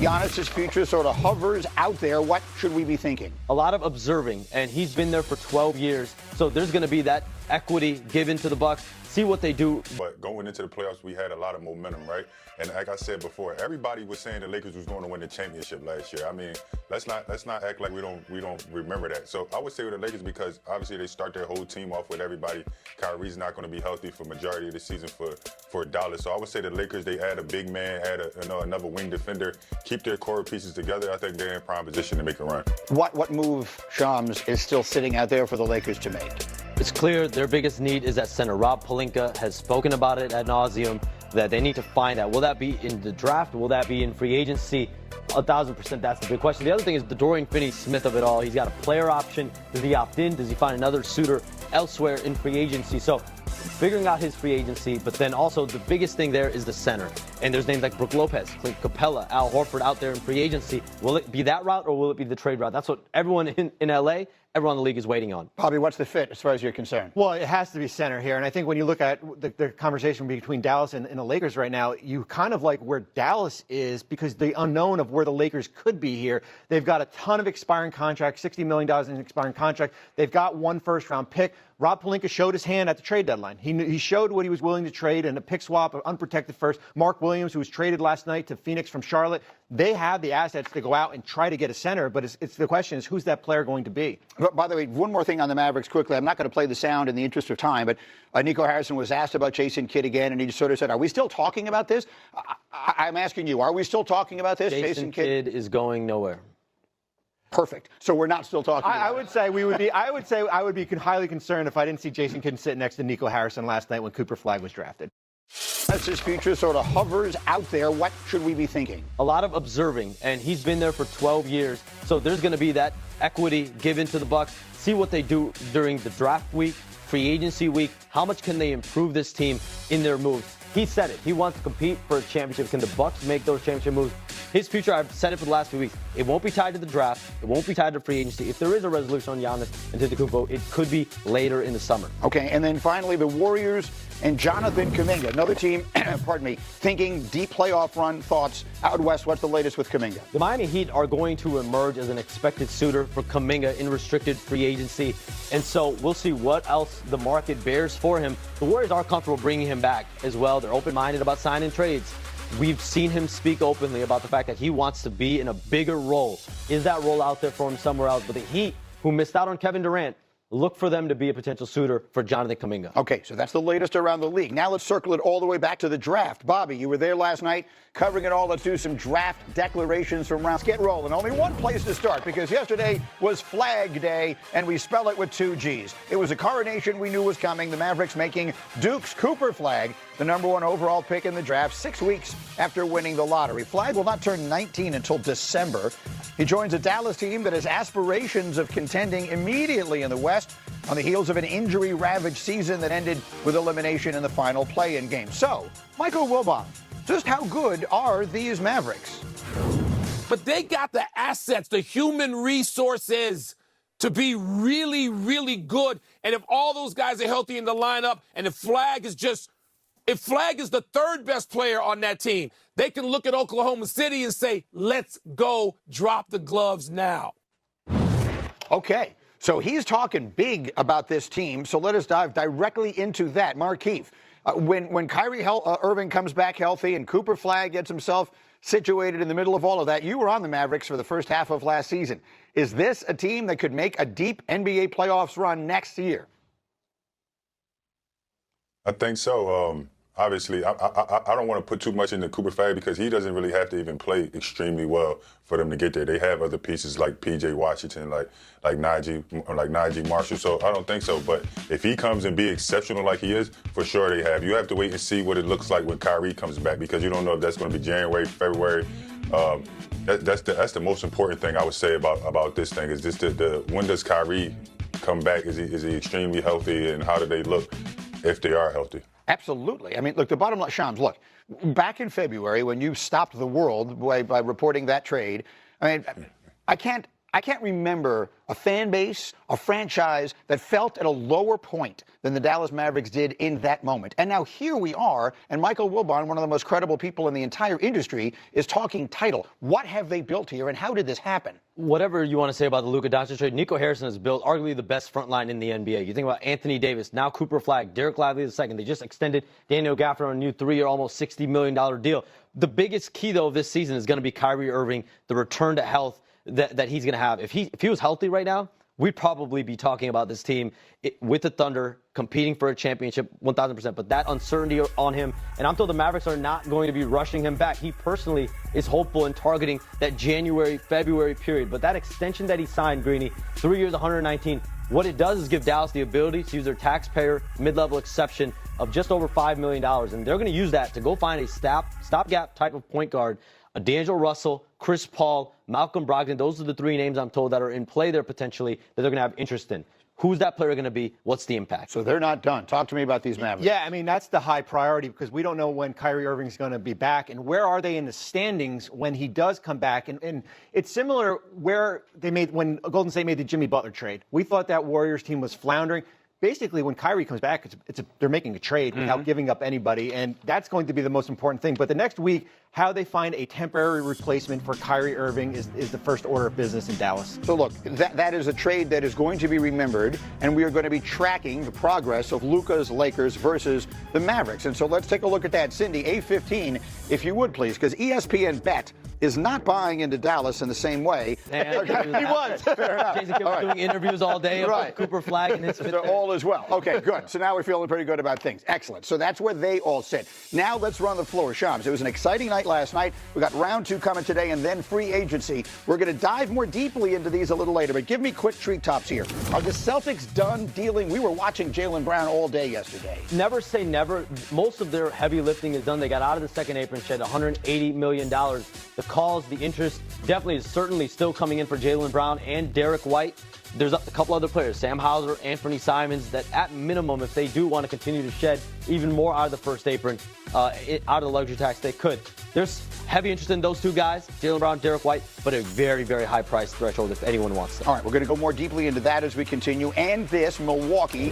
Giannis' future sort of hovers out there. What should we be thinking? A lot of observing, and he's been there for 12 years. So there's going to be that equity given to the Bucks. See what they do. But going into the playoffs, we had a lot of momentum, right? And like I said before, everybody was saying the Lakers was going to win the championship last year. I mean, let's not act like we don't remember that. So I would say with the Lakers, because obviously they start their whole team off with everybody. Kyrie's not going to be healthy for majority of the season for Dallas. So I would say the Lakers, they add a big man, add another wing defender, keep their core pieces together. I think they're in prime position to make a run. What move, Shams, is still sitting out there for the Lakers to make? It's clear their biggest need is at center. Rob Pelinka has spoken about it ad nauseum, that they need to find out. Will that be in the draft? Will that be in free agency? 1,000%, that's the big question. The other thing is the Dorian Finney-Smith of it all. He's got a player option. Does he opt in? Does he find another suitor elsewhere in free agency? So figuring out his free agency, but then also the biggest thing there is the center. And there's names like Brook Lopez, Clint Capella, Al Horford out there in free agency. Will it be that route or will it be the trade route? That's what everyone in LA, everyone in the league is waiting on. Bobby, what's the fit as far as you're concerned? Well, it has to be center here. And I think when you look at the conversation between Dallas and the Lakers right now, you kind of like where Dallas is because the unknown of where the Lakers could be here. They've got a ton of expiring contracts, $60 million in expiring contract. They've got one first-round pick. Rob Pelinka showed his hand at the trade deadline. He showed what he was willing to trade in a pick swap, an unprotected first. Mark Williams, who was traded last night to Phoenix from Charlotte, they have the assets to go out and try to get a center, but it's the question is who's that player going to be? But by the way, one more thing on the Mavericks quickly. I'm not going to play the sound in the interest of time, but Nico Harrison was asked about Jason Kidd again, and he just sort of said, are we still talking about this? I'm asking you, are we still talking about this? Jason Kidd is going nowhere. Perfect. So we're not still talking about I would say we would be. I would be highly concerned if I didn't see Jason Kidd sitting next to Nico Harrison last night when Cooper Flag was drafted. As his future sort of hovers out there, what should we be thinking? A lot of observing, and he's been there for 12 years. So there's going to be that equity given to the Bucks. See what they do during the draft week, free agency week. How much can they improve this team in their moves? He said it. He wants to compete for a championship. Can the Bucks make those championship moves? His future, I've said it for the last few weeks, it won't be tied to the draft. It won't be tied to free agency. If there is a resolution on Giannis and Antetokounmpo, it could be later in the summer. Okay, and then finally, the Warriors and Jonathan Kuminga, another team, pardon me, thinking deep playoff run thoughts out west. What's the latest with Kuminga? The Miami Heat are going to emerge as an expected suitor for Kuminga in restricted free agency. And so we'll see what else the market bears for him. The Warriors are comfortable bringing him back as well. They're open-minded about signing trades. We've seen him speak openly about the fact that he wants to be in a bigger role. Is that role out there for him somewhere else? But the Heat, who missed out on Kevin Durant, look for them to be a potential suitor for Jonathan Kuminga. Okay, so that's the latest around the league. Now let's circle it all the way back to the draft. Bobby, you were there last night covering it all. Let's do some draft declarations from rounds. Get rolling. Only one place to start because yesterday was Flag Day, and we spell it with two G's. It was a coronation we knew was coming. The Mavericks making Duke's Cooper Flag the number one overall pick in the draft 6 weeks after winning the lottery. Flag will not turn 19 until December. He joins a Dallas team that has aspirations of contending immediately in the West on the heels of an injury-ravaged season that ended with elimination in the final play-in game. So, Michael Wilbon, just how good are these Mavericks? But they got the assets, the human resources to be really, really good. And if all those guys are healthy in the lineup and if Flag is the third best player on that team, they can look at Oklahoma City and say, let's go drop the gloves now. Okay, so he's talking big about this team, so let us dive directly into that. Markeith, when Kyrie Irving comes back healthy and Cooper Flag gets himself situated in the middle of all of that, you were on the Mavericks for the first half of last season. Is this a team that could make a deep NBA playoffs run next year? I think so. Obviously, I don't want to put too much into Cooper Flag because he doesn't really have to even play extremely well for them to get there. They have other pieces like P.J. Washington, like Najee Marshall. So I don't think so. But if he comes and be exceptional like he is, for sure they have. You have to wait and see what it looks like when Kyrie comes back because you don't know if that's going to be January, February. That's the most important thing I would say about this thing is just when does Kyrie come back? Is he extremely healthy, and how do they look if they are healthy? Absolutely. I mean, look, the bottom line, Shams, look, back in February when you stopped the world by reporting that trade, I mean, I can't I can't remember a fan base, a franchise that felt at a lower point than the Dallas Mavericks did in that moment. And now here we are, and Michael Wilbon, one of the most credible people in the entire industry, is talking title. What have they built here, and how did this happen? Whatever you want to say about the Luka Doncic trade, Nico Harrison has built arguably the best front line in the NBA. You think about Anthony Davis, now Cooper Flagg, Derek Lively II. They just extended Daniel Gafford on a new 3-year, almost $60 million deal. The biggest key, though, of this season is going to be Kyrie Irving, the return to health that he's going to have. If he was healthy right now, we'd probably be talking about this team with the Thunder competing for a championship 1,000%. But that uncertainty on him, and I'm told the Mavericks are not going to be rushing him back. He personally is hopeful in targeting that January, February period. But that extension that he signed, Greeny, 3 years, 119, what it does is give Dallas the ability to use their taxpayer mid-level exception of just over $5 million. And they're going to use that to go find a stopgap type of point guard. D'Angelo Russell, Chris Paul, Malcolm Brogdon, those are the three names I'm told that are in play there potentially that they're going to have interest in. Who's that player going to be? What's the impact? So they're not done. Talk to me about these Mavericks. Yeah, I mean, that's the high priority because we don't know when Kyrie Irving's going to be back and where are they in the standings when he does come back. And it's similar where when Golden State made the Jimmy Butler trade. We thought that Warriors team was floundering. Basically, when Kyrie comes back, they're making a trade without giving up anybody, and that's going to be the most important thing. But the next week, how they find a temporary replacement for Kyrie Irving is the first order of business in Dallas. So look, that is a trade that is going to be remembered, and we are going to be tracking the progress of Luka's Lakers versus the Mavericks. And so let's take a look at that. Cindy, A15, if you would please, because ESPN Bet is not buying into Dallas in the same way. He was. Fair enough. Jason Kidd was doing interviews all day about Cooper Flagg and his fit So there. all is well. Okay, good. So now we're feeling pretty good about things. Excellent. So that's where they all sit. Now let's run the floor. Shams, it was an exciting night last night. We got round 2 coming today and then free agency. We're going to dive more deeply into these a little later, but give me quick treetops here. Are the Celtics done dealing? We were watching Jaylen Brown all day yesterday. Never say never. Most of their heavy lifting is done. They got out of the second apron, shed $180 million. The calls, the interest definitely is certainly still coming in for Jaylen Brown and Derek White. There's a couple other players, Sam Hauser, Anthony Simons, that at minimum, if they do want to continue to shed even more out of the first apron, out of the luxury tax, they could. There's heavy interest in those two guys, Jaylen Brown, Derek White, but a very, very high price threshold if anyone wants them. All right, we're going to go more deeply into that as we continue. And this, Milwaukee.